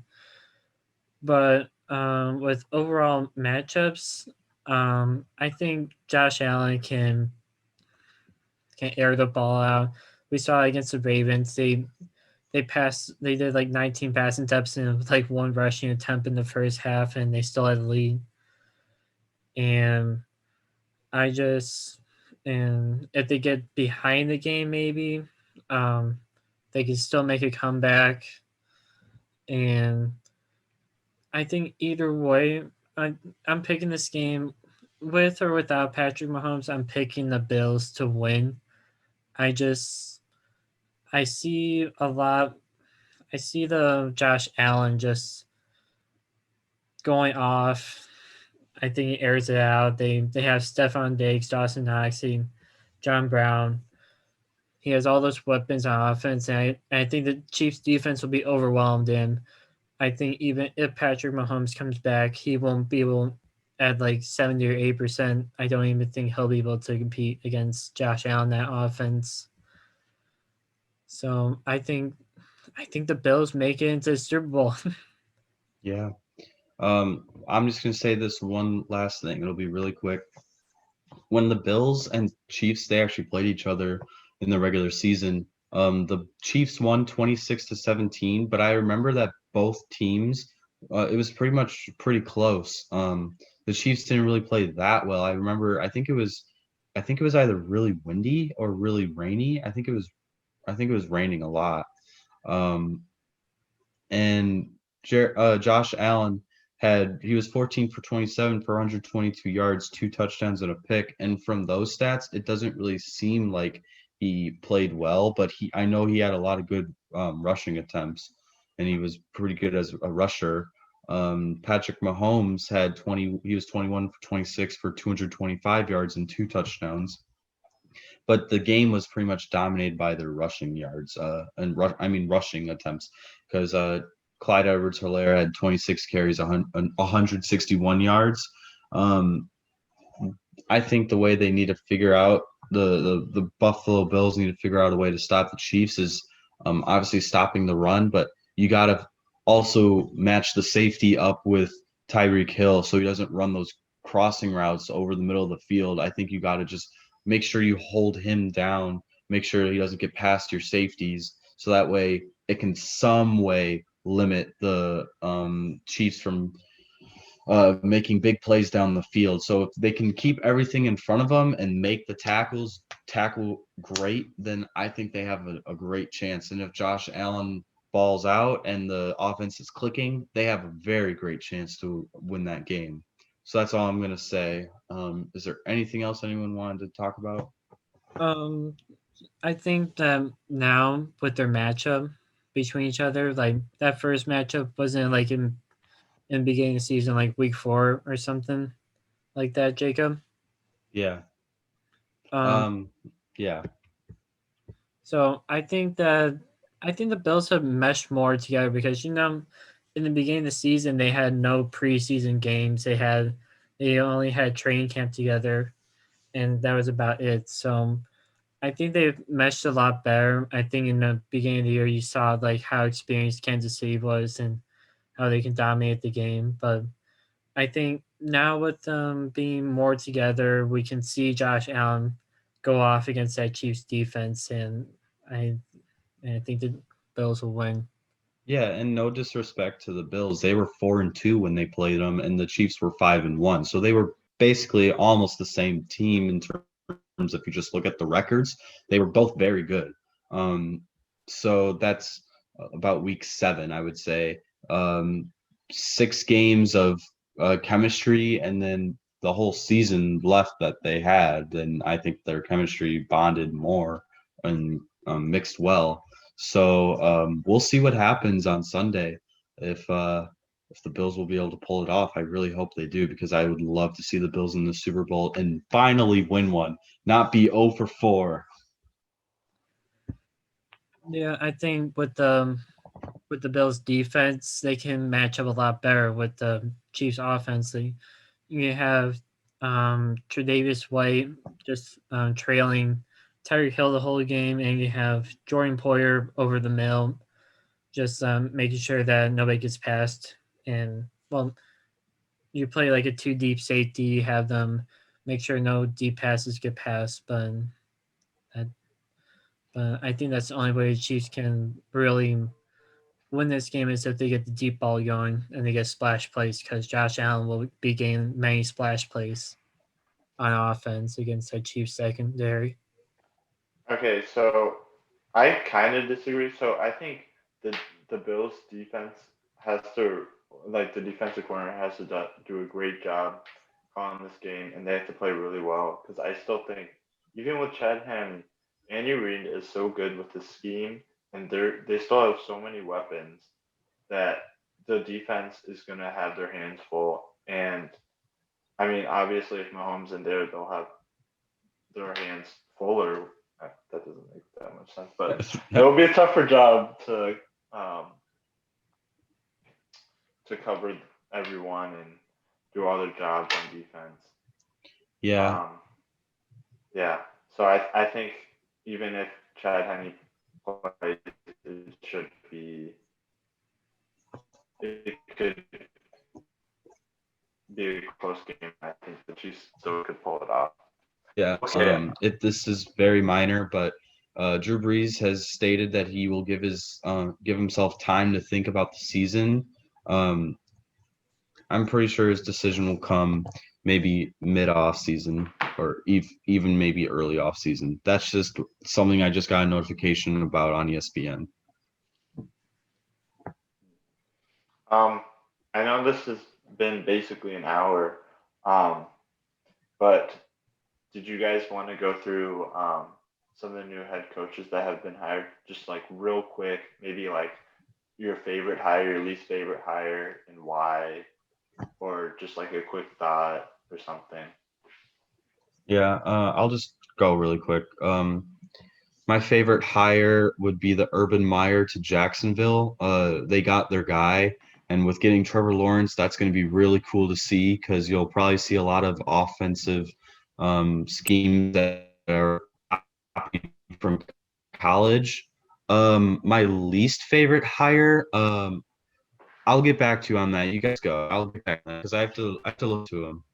But with overall matchups, I think Josh Allen can air the ball out. We saw against the Ravens, They did like 19 passing attempts and like one rushing attempt in the first half, and they still had the lead. And I just and if they get behind the game, maybe they can still make a comeback. And I think either way, I'm picking this game with or without Patrick Mahomes. I'm picking the Bills to win. I just I see a lot. I see the Josh Allen just going off. I think he airs it out. They have Stephon Diggs, Dawson Knox, John Brown. He has all those weapons on offense, and I think the Chiefs defense will be overwhelmed. And I think even if Patrick Mahomes comes back, he won't be able at like 70 or 8%. I don't even think he'll be able to compete against Josh Allen that offense. So I think the Bills make it into the Super Bowl. Yeah. I'm just gonna say this one last thing. It'll be really quick. When the Bills and Chiefs they actually played each other in the regular season, the Chiefs won 26-17, but I remember that both teams, it was pretty close. The Chiefs didn't really play that well. I remember I think it was either really windy or really rainy. I think it was raining a lot. Um, and Josh Allen he was 14 for 27 for 122 yards, 2 touchdowns and a pick. And from those stats, it doesn't really seem like he played well, but I know he had a lot of good rushing attempts, and he was pretty good as a rusher. Patrick Mahomes had 20. He was 21 for 26 for 225 yards and 2 touchdowns. But the game was pretty much dominated by their rushing yards rushing attempts, because Clyde Edwards-Helaire had 26 carries, 161 yards. I think the way they need to figure out the Buffalo Bills need to figure out a way to stop the Chiefs is obviously stopping the run, but you got to also match the safety up with Tyreek Hill so he doesn't run those crossing routes over the middle of the field. I think you got to just make sure you hold him down, make sure he doesn't get past your safeties, so that way it can some way limit the Chiefs from making big plays down the field. So if they can keep everything in front of them and make the tackle great, then I think they have a great chance. And if Josh Allen balls out and the offense is clicking, they have a very great chance to win that game. So that's all I'm going to say. Is there anything else anyone wanted to talk about? I think that now with their matchup between each other, like that first matchup wasn't like in the beginning of the season, like week 4 or something like that, Jacob. Yeah. Um, Yeah. so I think the Bills have meshed more together because in the beginning of the season they had no preseason games. They only had training camp together, and that was about it. So I think they've meshed a lot better. I think in the beginning of the year you saw like how experienced Kansas City was and how they can dominate the game. But I think now with them being more together, we can see Josh Allen go off against that Chiefs defense, and I think the Bills will win. Yeah, and no disrespect to the Bills. They were 4-2 when they played them, and the Chiefs were 5-1. So they were basically almost the same team in terms if you just look at the records. They were both very good. So that's about week 7, I would say. 6 games of chemistry, and then the whole season left that they had. And I think their chemistry bonded more and mixed well. So we'll see what happens on Sunday if the Bills will be able to pull it off. I really hope they do, because I would love to see the Bills in the Super Bowl and finally win one, not be 0 for 4. Yeah, I think with the Bills defense, they can match up a lot better with the Chiefs offense. You have Tre'Davious White just trailing Tyreek Hill the whole game, and you have Jordan Poyer over the middle, just making sure that nobody gets past. And well, you play like a 2 deep safety, you have them make sure no deep passes get past. But that, But I think that's the only way the Chiefs can really win this game is if they get the deep ball going and they get splash plays, because Josh Allen will be getting many splash plays on offense against the Chiefs secondary. Okay, so I kind of disagree. So I think the Bills defense has to, like, the defensive corner has to do a great job calling this game, and they have to play really well because I still think even with Chad Henry, Andy Reid is so good with the scheme, and they still have so many weapons that the defense is gonna have their hands full. And I mean, obviously, if Mahomes in there, they'll have their hands fuller. That doesn't make that much sense, but it will be a tougher job um, to cover everyone and do all their jobs on defense. Yeah. Yeah. So I think even if Chad Henne plays, it should be it could be a close game. I think the Chiefs still could pull it off. Yeah. Okay. This is very minor, but Drew Brees has stated that he will give himself time to think about the season. Um, I'm pretty sure his decision will come maybe mid off season or even maybe early off season. That's just something I just got a notification about on ESPN. I know this has been basically an hour, but did you guys want to go through some of the new head coaches that have been hired? Just like real quick, maybe like your favorite hire, your least favorite hire, and why, or just like a quick thought or something. Yeah, I'll just go really quick. My favorite hire would be the Urban Meyer to Jacksonville. They got their guy, and with getting Trevor Lawrence, that's going to be really cool to see because you'll probably see a lot of offensive schemes that are from college. My least favorite hire, I'll get back to you on that. You guys go. I'll get back to that because I have to look to them.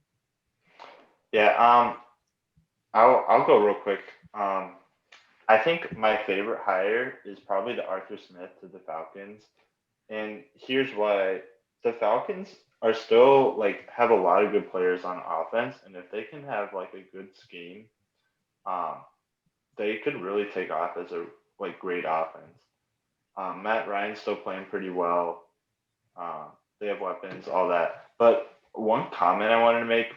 Yeah. I'll go real quick. I think my favorite hire is probably the Arthur Smith to the Falcons, and here's why: the Falcons are still like have a lot of good players on offense, and if they can have like a good scheme, um, they could really take off as a like great offense. Matt Ryan's still playing pretty well. Um, they have weapons, all that. But one comment I wanted to make: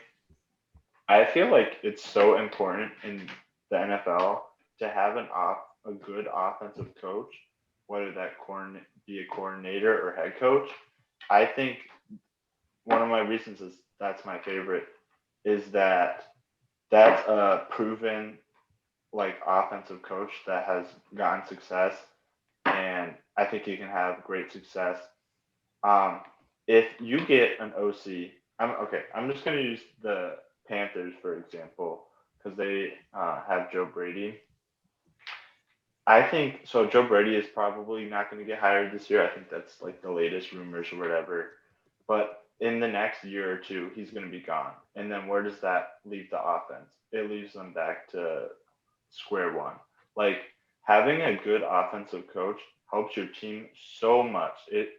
I feel like it's so important in the NFL to have a good offensive coach, whether that be a coordinator or head coach. I think one of my reasons is that's my favorite is that that's a proven like offensive coach that has gotten success, and I think he can have great success. Um, if you get an OC, I'm just going to use the Panthers for example because they have Joe Brady. I think so. Joe Brady is probably not going to get hired this year. I think that's like the latest rumors or whatever. But in the next year or two, he's going to be gone. And then where does that leave the offense? It leaves them back to square one. Like having a good offensive coach helps your team so much. It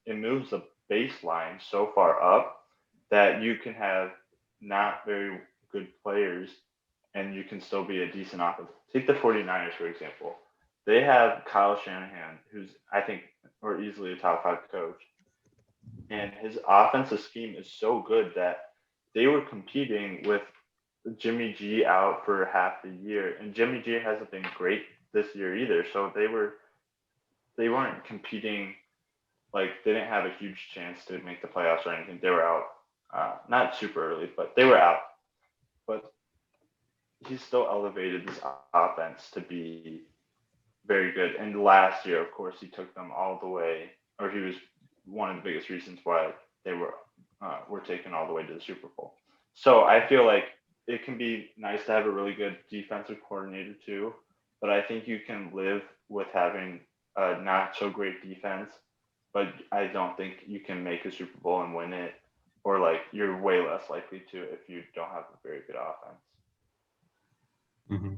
moves the baseline so far up that you can have not very good players and you can still be a decent offense. Take the 49ers, for example. They have Kyle Shanahan, who's, I think, or easily a top five coach. And his offensive scheme is so good that they were competing with Jimmy G out for half the year. And Jimmy G hasn't been great this year either. So they weren't competing like they didn't have a huge chance to make the playoffs or anything. They were out, not super early, but they were out. But he still elevated this offense to be very good. And last year, of course, he took them all the way, or he was one of the biggest reasons why they were taken all the way to the Super Bowl. So I feel like it can be nice to have a really good defensive coordinator too, but I think you can live with having a not so great defense, but I don't think you can make a Super Bowl and win it, or like you're way less likely to if you don't have a very good offense. Mm-hmm.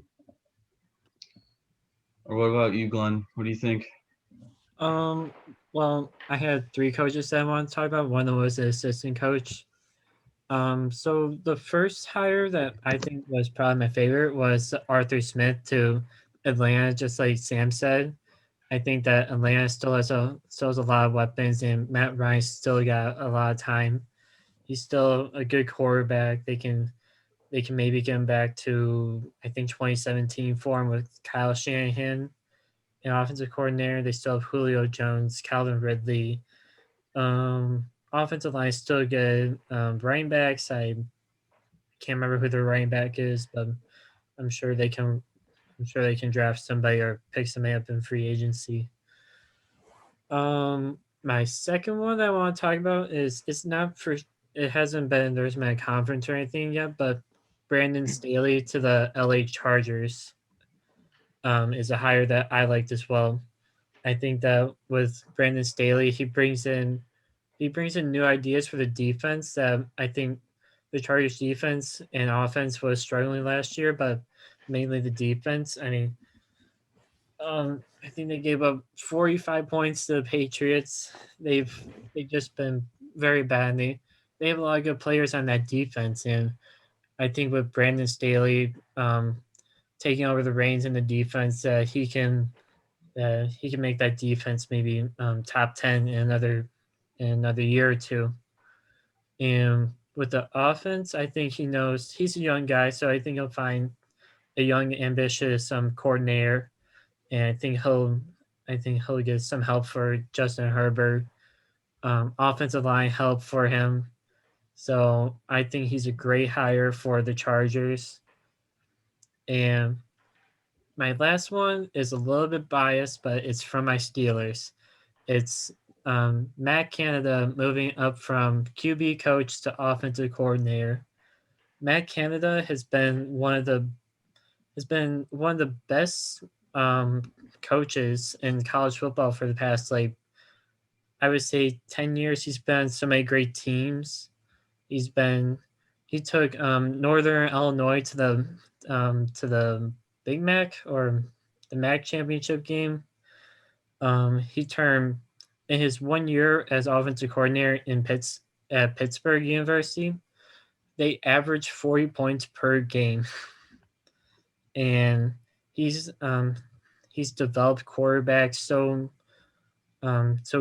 Or what about you, Glenn? What do you think? Well, I had three coaches that I want to talk about. One of them was the assistant coach. So the first hire that I think was probably my favorite was Arthur Smith to Atlanta, just like Sam said. I think that Atlanta still has a lot of weapons, and Matt Ryan still got a lot of time. He's still a good quarterback. They can maybe get him back to I think 2017 form with Kyle Shanahan, an offensive coordinator. They still have Julio Jones, Calvin Ridley. Offensive line is still good. Running backs, I can't remember who their running back is, but I'm sure they can. I'm sure they can draft somebody or pick somebody up in free agency. My second one that I want to talk about is it's not for it hasn't been endorsed by a conference or anything yet, but Brandon Staley to the LA Chargers is a hire that I liked as well. I think that with Brandon Staley, he brings in new ideas for the defense that I think the Chargers defense and offense was struggling last year, but mainly the defense. I mean, I think they gave up 45 points to the Patriots. They've just been very bad. They have a lot of good players on that defense, and I think with Brandon Staley taking over the reins in the defense, he can make that defense maybe top 10 in another year or two. And with the offense, I think he's a young guy, so I think he'll find a young, ambitious coordinator, and I think he'll get some help for Justin Herbert, offensive line help for him. So I think he's a great hire for the Chargers. And my last one is a little bit biased, but it's from my Steelers. It's Matt Canada moving up from QB coach to offensive coordinator. Matt Canada has been one of the best coaches in college football for the past I would say 10 years. He's been so many great teams. He's been he took Northern Illinois to the Big Mac or the Mac championship game. He turned in his 1 year as offensive coordinator at Pittsburgh University. They averaged 40 points per game, and he's um, he's developed quarterbacks so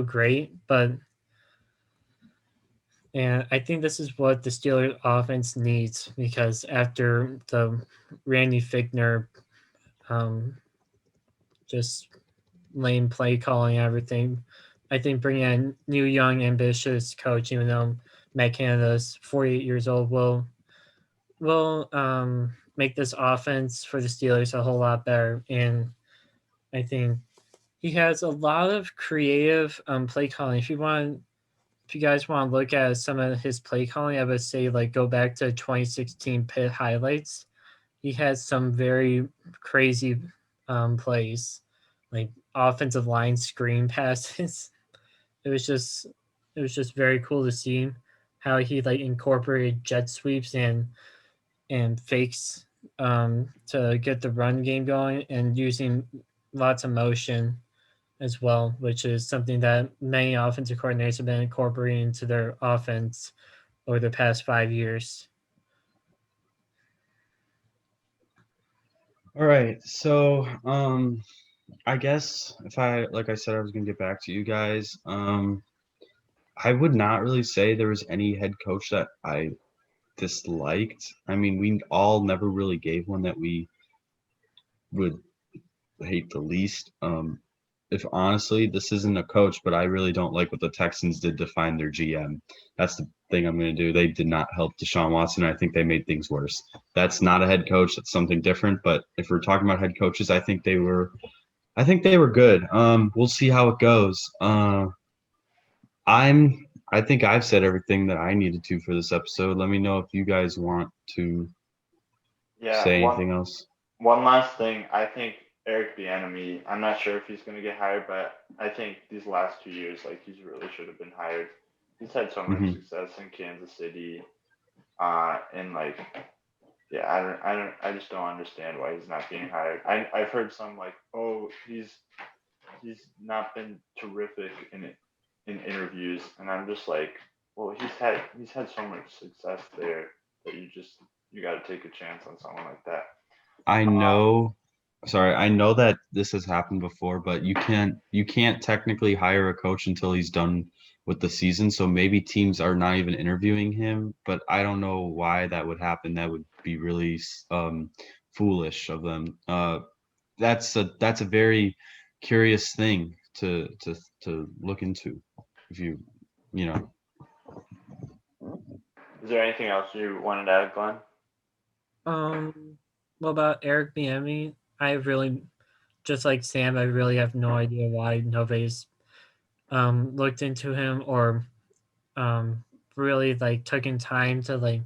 great. And I think this is what the Steelers offense needs because after the Randy Fichtner um, just lame play calling everything, I think bringing a new, young, ambitious coach, even though Matt Canada's 48 years old, will make this offense for the Steelers a whole lot better. And I think he has a lot of creative play calling. If you guys want to look at some of his play calling, I would say go back to 2016 Pitt highlights. He has some very crazy plays, like offensive line screen passes. It was just it was just very cool to see how he incorporated jet sweeps and fakes to get the run game going and using lots of motion as well, which is something that many offensive coordinators have been incorporating into their offense over the past 5 years. All right. So, I guess like I said, I was gonna get back to you guys. I would not really say there was any head coach that I disliked. I mean, we all never really gave one that we would hate the least. If honestly, this isn't a coach, but I really don't like what the Texans did to find their GM. That's the thing I'm going to do. They did not help Deshaun Watson. I think they made things worse. That's not a head coach. That's something different. But if we're talking about head coaches, I think they were good. We'll see how it goes. I think I've said everything that I needed to for this episode. Let me know if you guys want to Yeah, say anything else. one last thing. I think Eric Bieniemy. I'm not sure if he's going to get hired, but I think these last 2 years, he's really should have been hired. He's had so much Hmm. success in Kansas City, and yeah, I just don't understand why he's not being hired. I've heard some like, oh, he's not been terrific in interviews, and I'm just like, well, he's had so much success there that you got to take a chance on someone like that. I Um, know, sorry, I know that this has happened before, but you can't technically hire a coach until he's done with the season. So maybe teams are not even interviewing him, but I don't know why that would happen. That would be really foolish of them. That's a very curious thing to look into. If you know, is there anything else you wanted to add, Glenn? What about Eric Bieniemy? I really, just like Sam, I really have no idea why nobody's looked into him or really like taken time to like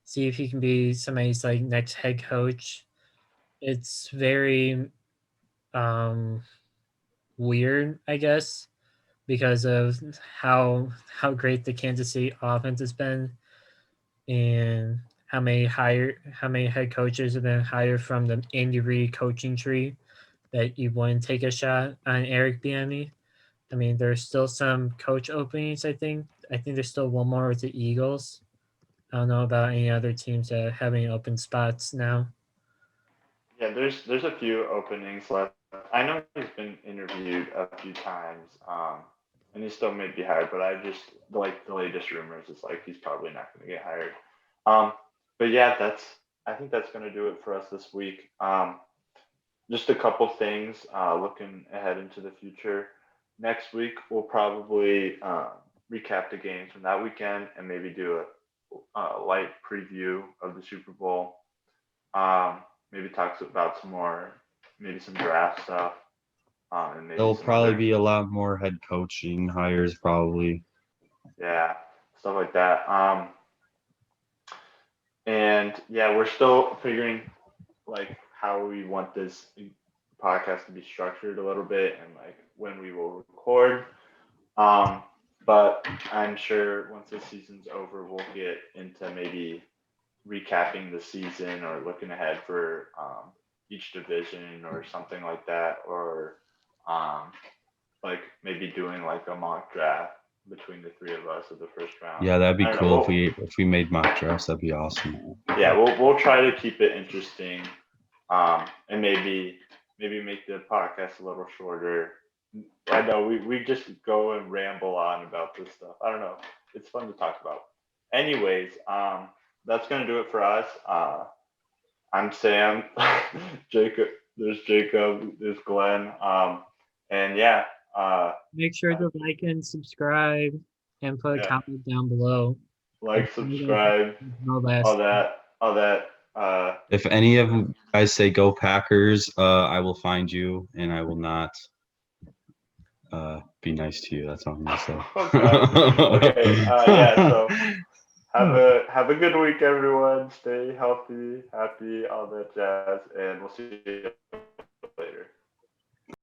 see if he can be somebody's like next head coach. It's very um weird, I guess, because of how great the Kansas City offense has been and how many head coaches have been hired from the Andy Reid coaching tree that you wouldn't take a shot on Eric Bieniemy. I mean, there's still some coach openings. I think there's still one more with the Eagles. I don't know about any other teams that have any open spots now. Yeah, there's a few openings left. I know he's been interviewed a few times, and he still may be hired. But I just like the latest rumors is like he's probably not going to get hired. Um, but yeah, I think that's going to do it for us this week. Just a couple things looking ahead into the future. Next week we'll probably recap the games from that weekend and maybe do a light preview of the Super Bowl. Maybe talks about some more, maybe some draft stuff, and maybe there'll some probably other, be a lot more head coaching hires probably. yeah, stuff like that. And yeah, we're still figuring like how we want this podcast to be structured a little bit and like when we will record. Um, but I'm sure once the season's over, we'll get into maybe recapping the season or looking ahead for each division or something like that, or um, like maybe doing like a mock draft between the three of us of the first round. Yeah, that'd I be don't know. cool if we made mock drafts. That'd be awesome. Yeah, we'll try to keep it interesting, and maybe make the podcast a little shorter. I know we just go and ramble on about this stuff. I don't know. It's fun to talk about. Anyways, that's gonna do it for us. I'm Sam. Jacob. There's Jacob. There's Glenn. And yeah. Make sure to like and subscribe and put a Yeah. comment down below. Like, subscribe, No last. all that. If any of you guys say go Packers, I will find you and I will not be nice to you. That's all I'm gonna say. Okay. Yeah. So have a good week, everyone. Stay healthy, happy, all that jazz, and we'll see you.